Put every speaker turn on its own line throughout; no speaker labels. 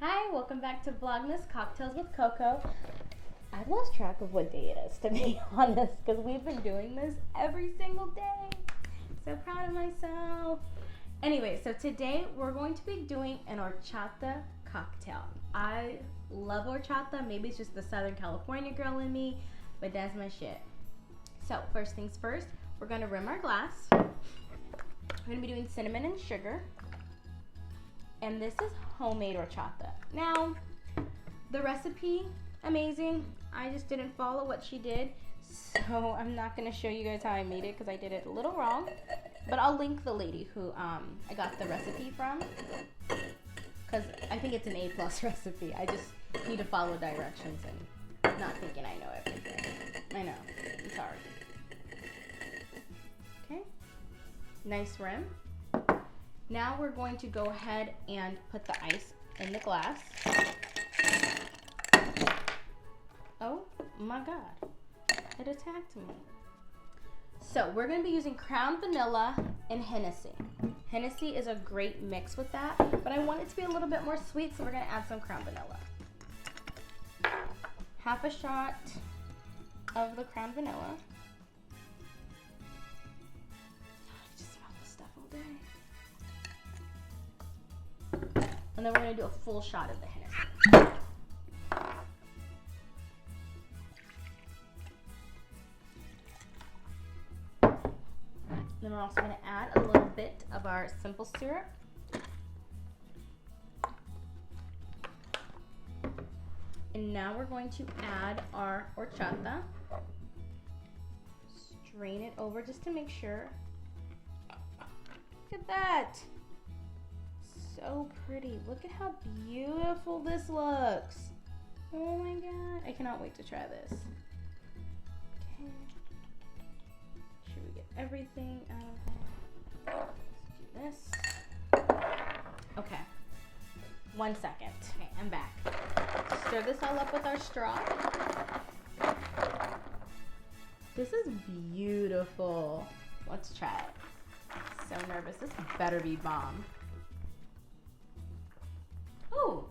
Hi, welcome back to VLOGMAS Cocktails with Coco. I've lost track of what day it is, to be honest, because we've been doing this every single day. So proud of myself. Anyway, so today we're going to be doing an horchata cocktail. I love horchata. Maybe it's just the Southern California girl in me, but that's my shit. So first things first, we're going to rim our glass. We're going to be doing cinnamon and sugar. And this is homemade horchata. Now, the recipe, amazing. I just didn't follow what she did. So I'm not going to show you guys how I made it because I did it a little wrong. But I'll link the lady who I got the recipe from. Because I think it's an A+ recipe. I just need to follow directions and not thinking I know everything. I know. It's hard. Okay. Nice rim. Now we're going to go ahead and put the ice in the glass. Oh my God, it attacked me. So we're gonna be using ground vanilla and Hennessy. Hennessy is a great mix with that, but I want it to be a little bit more sweet, so we're gonna add some ground vanilla. Half a shot of the ground vanilla. I just smell this stuff all day. And then we're going to do a full shot of the Hennessy. Then we're also going to add a little bit of our simple syrup. And now we're going to add our horchata. Strain it over just to make sure. Look at that. So pretty. Look at how beautiful this looks. Oh my God. I cannot wait to try this. Okay. Should we get everything out of it? Let's do this. Okay. 1 second. Okay, I'm back. Stir this all up with our straw. This is beautiful. Let's try it. So nervous. This better be bomb. Oh,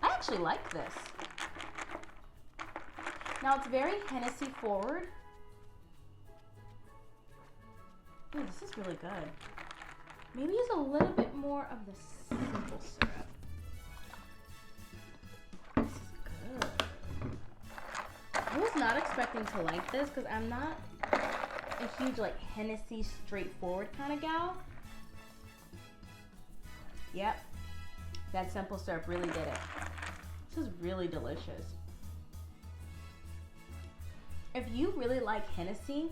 I actually like this. Now it's very Hennessy forward. Ooh, this is really good. Maybe use a little bit more of the simple syrup. This is good. I was not expecting to like this because I'm not a huge like Hennessy straightforward kind of gal. Yep. That simple syrup really did it. This is really delicious. If you really like Hennessy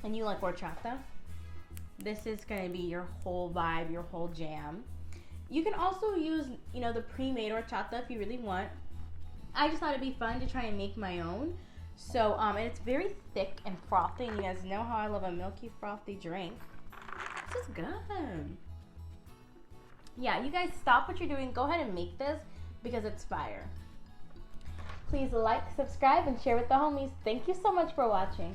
and you like horchata, this is going to be your whole vibe, your whole jam. You can also use, the pre-made horchata if you really want. I just thought it'd be fun to try and make my own. So, and it's very thick and frothy, and you guys know how I love a milky, frothy drink. This is good. Yeah, you guys stop what you're doing. Go ahead and make this because it's fire. Please like, subscribe, and share with the homies. Thank you so much for watching.